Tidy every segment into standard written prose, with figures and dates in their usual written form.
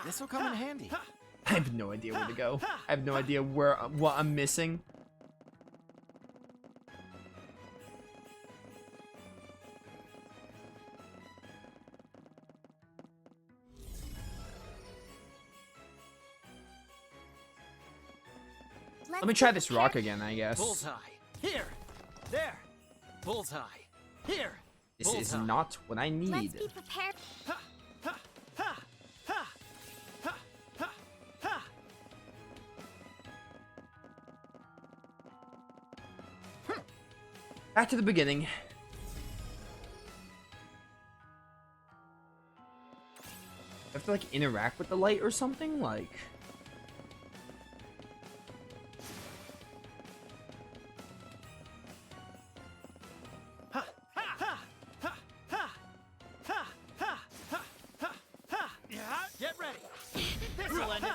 This will come in handy. I have no idea where to go. I have no idea what I'm missing. Let me try this rock again, I guess. Bullseye. Here. There. Bullseye. Here. This is not what I need. Let's be prepared. Back to the beginning. I have to like interact with the light or something, like. Get ready. This'll end it.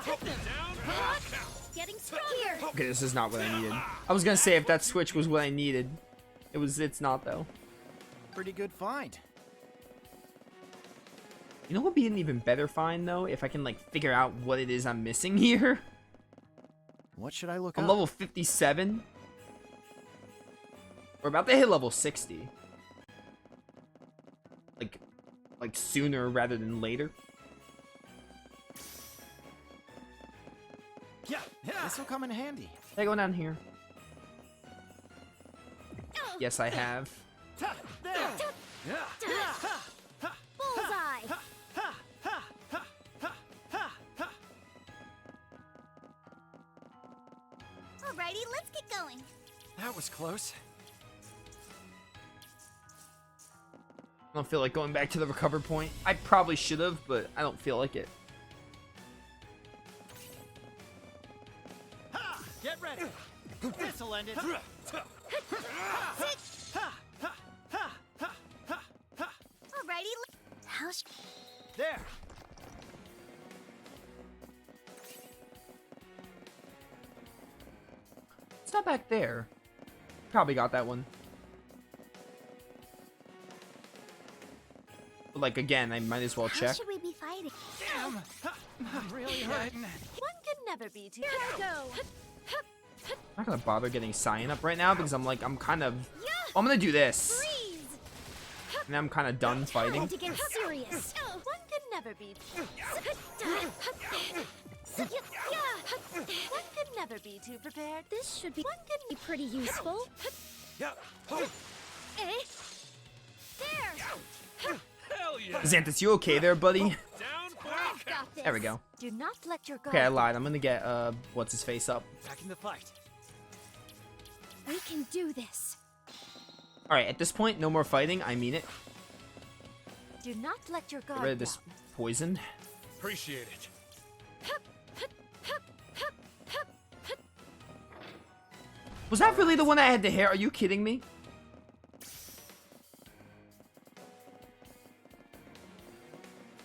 Getting strong here. Okay, this is not what I needed. I was gonna say if that switch was what I needed. It's not though. Pretty good find. You know what would be an even better find though? If I can like figure out what it is I'm missing here. What should I look I'm up? level 57. We're about to hit level 60. Like sooner rather than later. Yeah. This will come in handy. Can I go down here? Yes, I have. There. Bullseye. Alrighty, let's get going. That was close. I don't feel like going back to the recover point. I probably should have, but I don't feel like it. Get ready. This'll end it. Alrighty, how's There. It's not back there. Probably got that one. But like again, I might as well how check. should we be fighting? Damn. I'm really hurting. One could never be too. Here I go. I'm not gonna bother getting Cyan up right now because I'm kind of. I'm gonna do this, Freeze. and I'm kind of done fighting. Time to get serious. One could never be. One could never be too prepared. This should be. One could be pretty useful. Yeah. Eh? There. Hell yeah. Xanthus, you okay there, buddy? Down I've got this. There we go. Do not let your guard. Okay, I lied. I'm gonna get what's his face up. Back in the fight. We can do this. All right, at this point, no more fighting. I mean it. Do not let your guard Get rid of this down. poison. Appreciate it. Was that really the one that had the hair? Are you kidding me?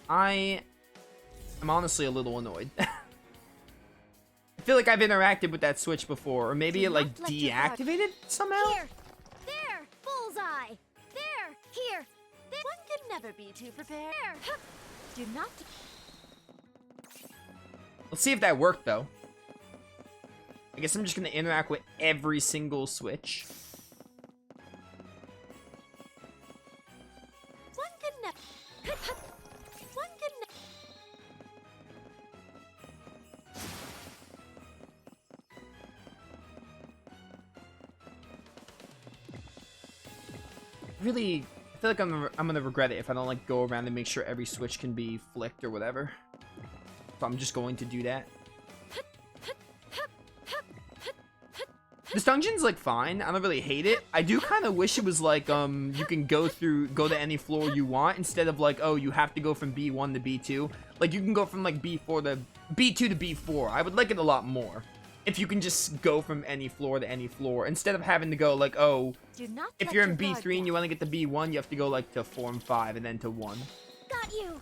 I am honestly a little annoyed. I feel like I've interacted with that switch before, or maybe it like deactivated somehow? Here. There. Bullseye. There. Here. There. One could never be too prepared. There. Do not. Let's see if that worked though. I guess I'm just gonna interact with every single switch. One could never. One could never. Really, I feel like I'm gonna regret it if I don't like go around and make sure every switch can be flicked or whatever. So I'm just going to do that. This dungeon's like fine. I don't really hate it. I do kind of wish it was like you can go to any floor you want instead of like, oh, you have to go from B1 to B2. Like you can go from like B4 to B2 to B4. I would like it a lot more if you can just go from any floor to any floor instead of having to go like, oh, Do not if let you're your in guard B3 and you down. want to get to B1, you have to go like to 4 and 5 and then to 1. Got you.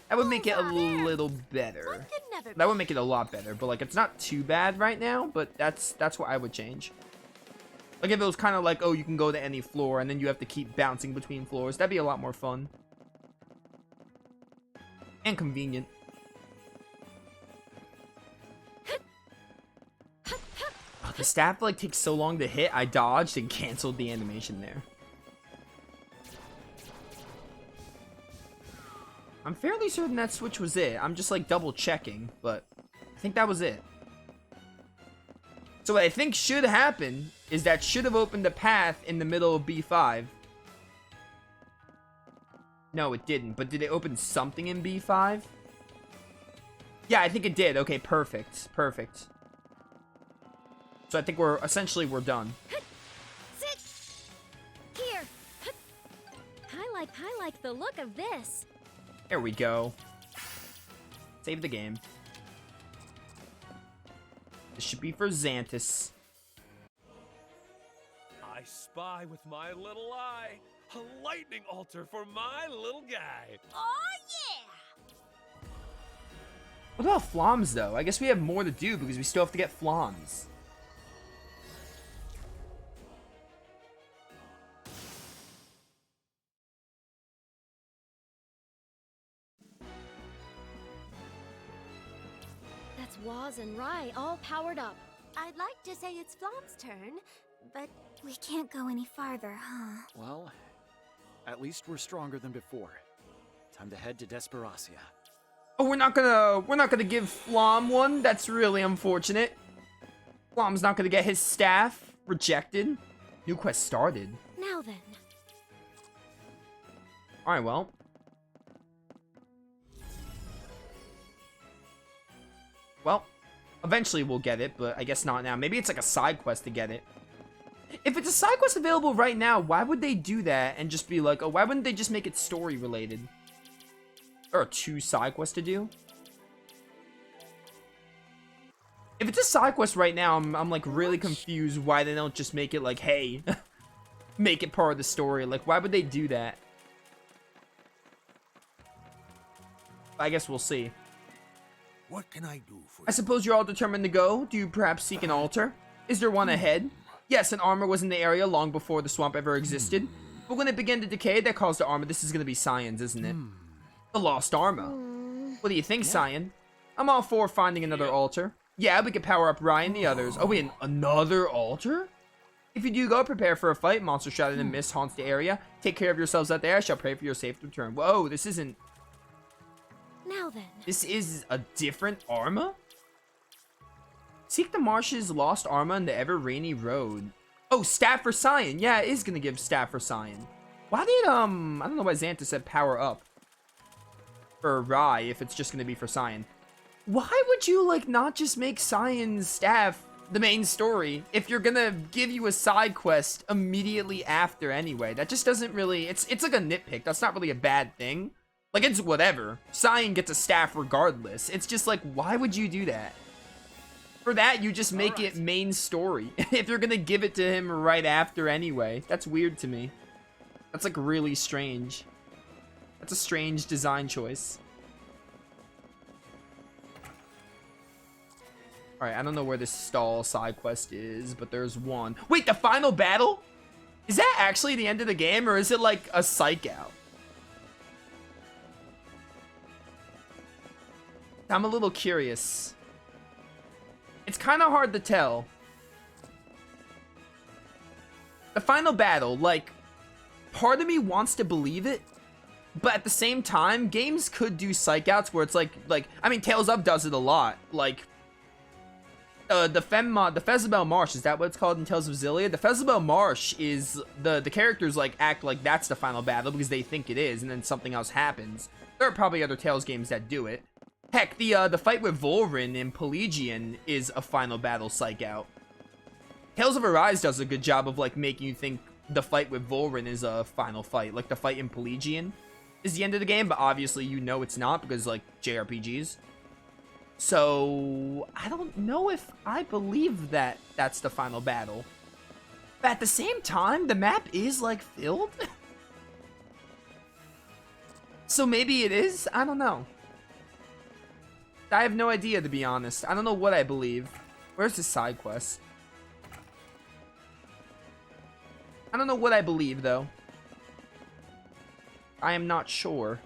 That would make it a Bullseye. little One better. could never. That would make it a lot better, but like it's not too bad right now, but that's what I would change. Like if it was kind of like, oh, you can go to any floor and then you have to keep bouncing between floors, that'd be a lot more fun. And convenient. Oh, the staff like takes so long to hit, I dodged and canceled the animation there. I'm fairly certain that switch was it. I'm just like double checking, but I think that was it. So what I think should happen is that should have opened a path in the middle of B5. No, it didn't. But did it open something in B5? Yeah, I think it did. Okay, perfect. Perfect. So I think we're done. Sit here. I like the look of this. There we go. Save the game. This should be for Xanthus. I spy with my little eye a lightning altar for my little guy. Oh yeah! What about Floms, though? I guess we have more to do because we still have to get Floms. That's Waz and Rai all powered up. I'd like to say it's Flom's turn, but we can't go any farther, huh? Well, at least we're stronger than before. Time to head to Desperacia. Oh, we're not gonna give Flom one? That's really unfortunate. Flom's not gonna get his staff rejected. New quest started. Now then. Alright, well. Well, eventually we'll get it, but I guess not now. Maybe it's like a side quest to get it. If it's a side quest available right now, why would they do that and just be like, oh, why wouldn't they just make it story related? Or 2 side quests to do? If it's a side quest right now, I'm like really confused why they don't just make it like, hey, make it part of the story. Like, why would they do that? I guess we'll see. What can I do for I suppose you're all determined to go. Do you perhaps seek an altar? Is there one ahead? Yes, an armor was in the area long before the swamp ever existed. But when it began to decay, that caused the armor. This is going to be Cyan's, isn't it? The lost armor. What do you think, Cyan? I'm all for finding another altar. Yeah, we could power up Ryan and the others. Oh, wait, another altar? If you do go, prepare for a fight. Monster shrouded in mist haunts the area. Take care of yourselves out there. I shall pray for your safe return. Whoa, this isn't... Now then. This is a different Arma? Seek the marshes lost Arma on the ever rainy road. Oh, staff for Cyan. Yeah, it is gonna give staff for Cyan. Why did, I don't know why Xanthus said power up for Rai if it's just gonna be for Cyan. Why would you, like, not just make Cyan's staff the main story if you're gonna give you a side quest immediately after anyway? That just doesn't really, it's like a nitpick. That's not really a bad thing. Like, it's whatever. Cyan gets a staff regardless. It's just like, why would you do that? For that, you just make it main story. If you're gonna give it to him right after anyway. That's weird to me. That's, like, really strange. That's a strange design choice. Alright, I don't know where this stall side quest is, but there's one. Wait, the final battle? Is that actually the end of the game, or is it, like, a psych out? I'm a little curious. It's kind of hard to tell. The final battle, like, part of me wants to believe it, but at the same time, games could do psych outs where it's like, I mean, Tales of does it a lot. Like, the Fezabel Marsh, is that what it's called in Tales of Xillia? The Fezabel Marsh is, the characters, like, act like that's the final battle because they think it is, and then something else happens. There are probably other Tales games that do it. Heck, the fight with Volrin in Pelagian is a final battle psych out. Tales of Arise does a good job of, like, making you think the fight with Volrin is a final fight. Like, the fight in Pelagian is the end of the game, but obviously you know it's not because, like, JRPGs. So, I don't know if I believe that that's the final battle. But at the same time, the map is, like, filled. So maybe it is? I don't know. I have no idea, to be honest. I don't know what I believe. Where's the side quest? I don't know what I believe, though. I am not sure.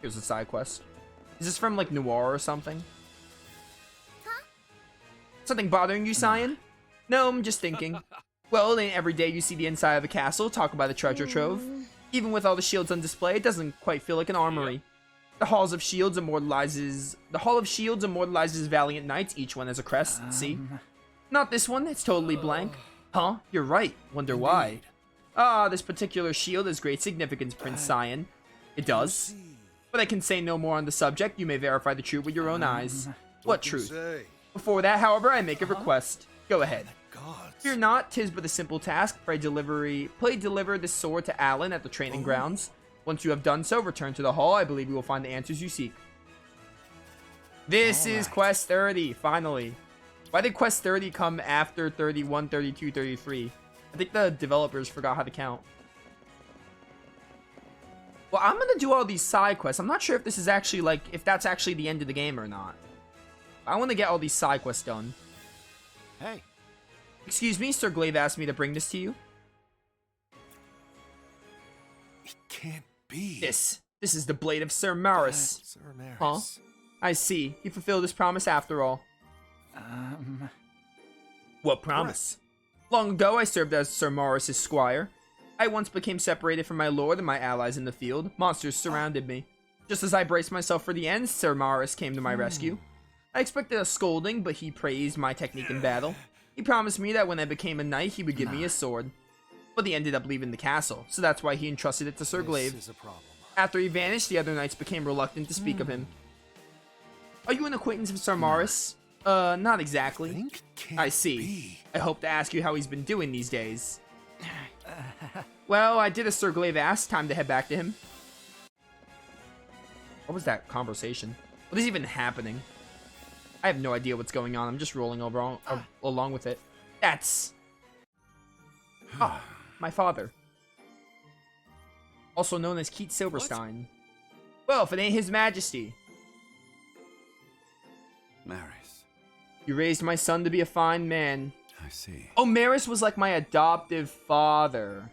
Here's a side quest. Is this from like Noir or something? Huh? Something bothering you, Cyan? No, I'm just thinking. Well, it ain't every day you see the inside of a castle, talk about a treasure trove. Even with all the shields on display, it doesn't quite feel like an armory. The Hall of Shields immortalizes valiant knights, each one has a crest, see? Not this one, it's totally blank. Huh? You're right. Wonder why. Ah, this particular shield has great significance, Prince Cyan. It does. But I can say no more on the subject. You may verify the truth with your own eyes. What truth? Before that, however, I make a request. Go ahead. Fear not, 'tis but a simple task. Pray deliver this sword to Alan at the training grounds. Once you have done so, return to the hall. I believe you will find the answers you seek. This is quest 30, finally. Why did quest 30 come after 31, 32, 33? I think the developers forgot how to count. Well, I'm gonna do all these side quests. I'm not sure if this is actually like, if that's actually the end of the game or not. I want to get all these side quests done. Hey. Excuse me, Sir Glaive asked me to bring this to you. It can't be. This is the blade of Sir Maris. Sir Maris. Huh? I see. He fulfilled his promise after all. What promise? Long ago, I served as Sir Maris' squire. I once became separated from my lord and my allies in the field. Monsters surrounded me. Just as I braced myself for the end, Sir Maris came to my rescue. I expected a scolding, but he praised my technique in battle. He promised me that when I became a knight, he would give me a sword. But he ended up leaving the castle, so that's why he entrusted it to Sir Glaive. This is a problem. After he vanished, the other knights became reluctant to speak of him. Are you an acquaintance of Sir Maris? Not exactly. I see. I hope to ask you how he's been doing these days. Well, I did as Sir Glaive asked. Time to head back to him. What was that conversation? What is even happening? I have no idea what's going on. I'm just rolling along with it. That's... Ah, my father. Also known as Keith Silverstein. Well, if it ain't His Majesty. Maris. You raised my son to be a fine man. I see. Oh, Maris was like my adoptive father.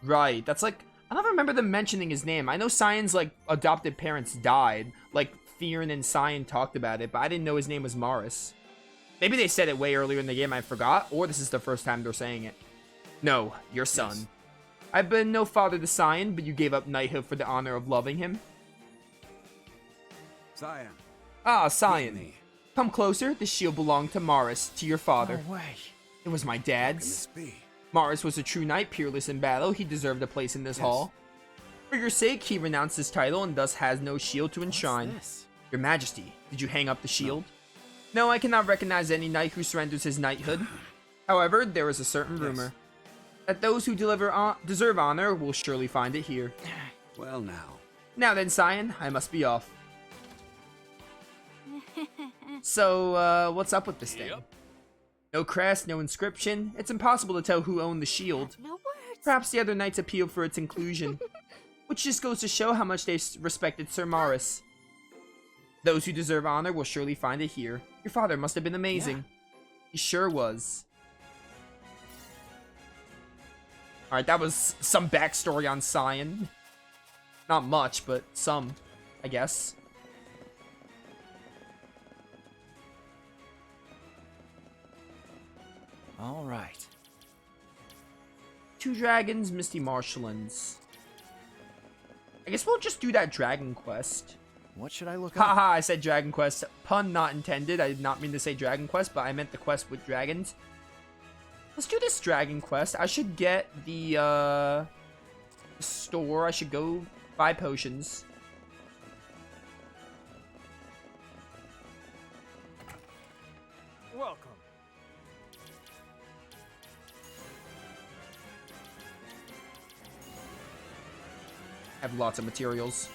Right, that's like... I don't remember them mentioning his name. I know Cyan's, like, adopted parents died. Like, Theron and Cyan talked about it, but I didn't know his name was Maris. Maybe they said it way earlier in the game, I forgot, or this is the first time they're saying it. No, your son. Yes. I've been no father to Cyan, but you gave up knighthood for the honor of loving him. Cyan. Ah, Cyan. Come closer. This shield belonged to Maris, to your father. No way. It was my dad's. How can this be? Maris was a true knight, peerless in battle. He deserved a place in this hall. For your sake, he renounced his title and thus has no shield to enshrine. Your Majesty, did you hang up the shield? No, I cannot recognize any knight who surrenders his knighthood. However, there is a certain rumor that those who deserve honor will surely find it here. Well, now. Now then, Cyan, I must be off. So, what's up with this thing? No crest, no inscription. It's impossible to tell who owned the shield. No words. Perhaps the other knights appealed for its inclusion. Which just goes to show how much they respected Sir Maris. Those who deserve honor will surely find it here. Your father must have been amazing. He sure was. Alright, that was some backstory on Cyan. Not much, but some, I guess. All right. 2 dragons, misty marshlands. I guess we'll just do that dragon quest. What should I look up? Haha, I said dragon quest. Pun not intended. I did not mean to say dragon quest, but I meant the quest with dragons. Let's do this dragon quest. I should get the store. I should go buy potions. Welcome. I have lots of materials.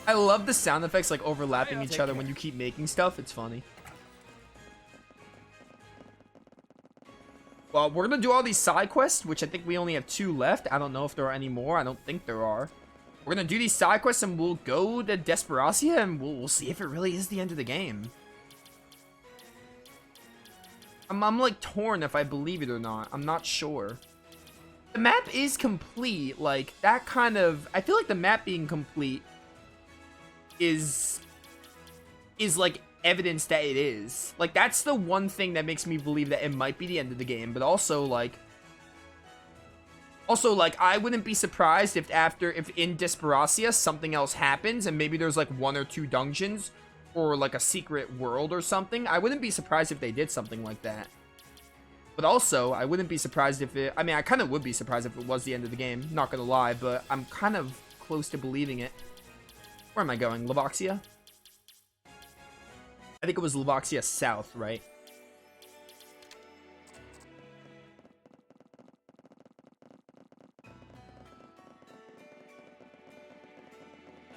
I love the sound effects like overlapping each other when you keep making stuff. It's funny. Well, we're gonna do all these side quests, which I think we only have 2 left. I don't know if there are any more. I don't think there are. We're gonna do these side quests and we'll go to Desperacia and we'll see if it really is the end of the game. I'm like torn if I believe it or not. I'm not sure. The map is complete. Like, that kind of... I feel like the map being complete is like evidence that it is. Like, that's the one thing that makes me believe that it might be the end of the game. But also, like, I wouldn't be surprised if in Desperacia something else happens and maybe there's like 1 or 2 dungeons or like a secret world or something. I wouldn't be surprised if they did something like that. But also, I wouldn't be surprised if it... I mean, I kind of would be surprised if it was the end of the game. Not gonna lie, but I'm kind of close to believing it. Where am I going? Novaexplosion? I think it was Novaexplosion South, right?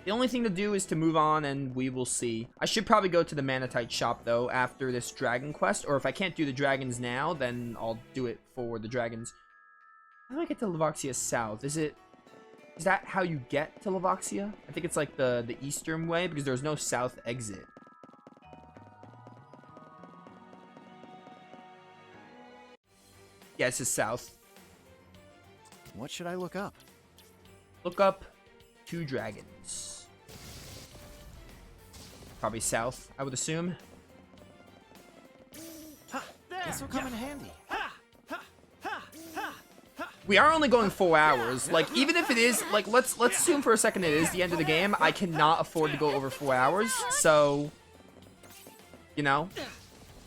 The only thing to do is to move on, and we will see. I should probably go to the Manatite shop, though, after this dragon quest. Or if I can't do the dragons now, then I'll do it for the dragons. How do I get to Novaexplosion South? Is that how you get to Novaexplosion? I think it's like the eastern way, because there's no south exit. Yeah, this is south. What should I look up? Look up 2 dragons. Probably south, I would assume. This will come in handy. We are only going 4 hours. Like, even if it is, like, let's assume for a second it is the end of the game. I cannot afford to go over 4 hours, so, you know,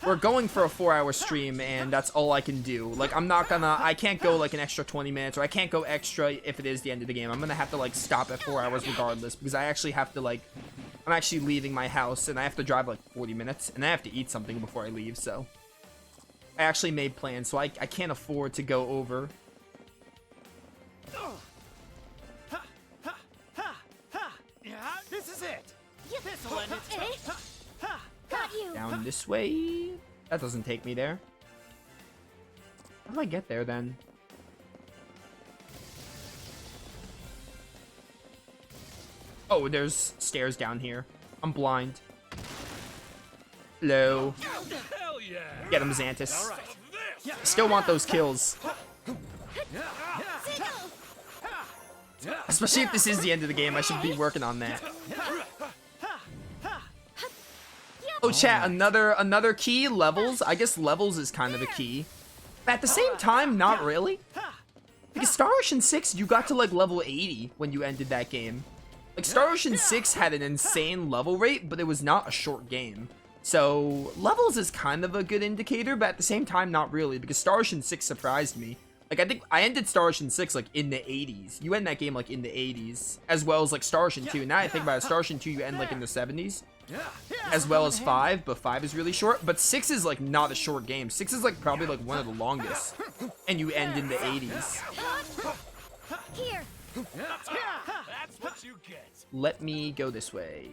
we're going for a 4-hour stream, and that's all I can do. Like, I can't go, like, an extra 20 minutes, or I can't go extra if it is the end of the game. I'm gonna have to, like, stop at 4 hours regardless, because I actually have to, like, I'm actually leaving my house, and I have to drive, like, 40 minutes, and I have to eat something before I leave, so. I actually made plans, so I can't afford to go over. This is it. This'll end it. Got you. Down this way. That doesn't take me there. How do I get there, then? Oh, there's stairs down here. I'm blind. Hello. Hell yeah! Get him, Xantus. Still want those kills. Especially if this is the end of the game, I should be working on that. Oh, chat, another key, levels. I guess levels is kind of a key. But at the same time, not really. Because Star Ocean 6, you got to like level 80 when you ended that game. Like, Star Ocean 6 had an insane level rate, but it was not a short game. So, levels is kind of a good indicator, but at the same time, not really, because Star Ocean 6 surprised me. Like, I think I ended Star Ocean 6, like, in the 80s. You end that game, like, in the 80s, as well as, like, Star Ocean 2. Now I think about it, Star Ocean 2, you end, like, in the 70s, as well as 5, but 5 is really short. But 6 is, like, not a short game. 6 is, like, probably, like, one of the longest, and you end in the 80s. Here. That's what you get. Let me go this way.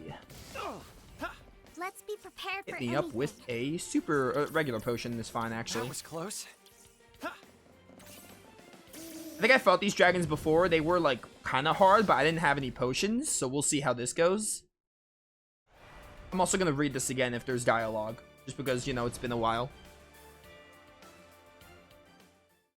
Let's be prepared for Hit me up anything. with a super, regular potion is fine, actually. That was close. I think I fought these dragons before. They were, like, kind of hard, but I didn't have any potions, so we'll see how this goes. I'm also going to read this again if there's dialogue, just because, you know, it's been a while.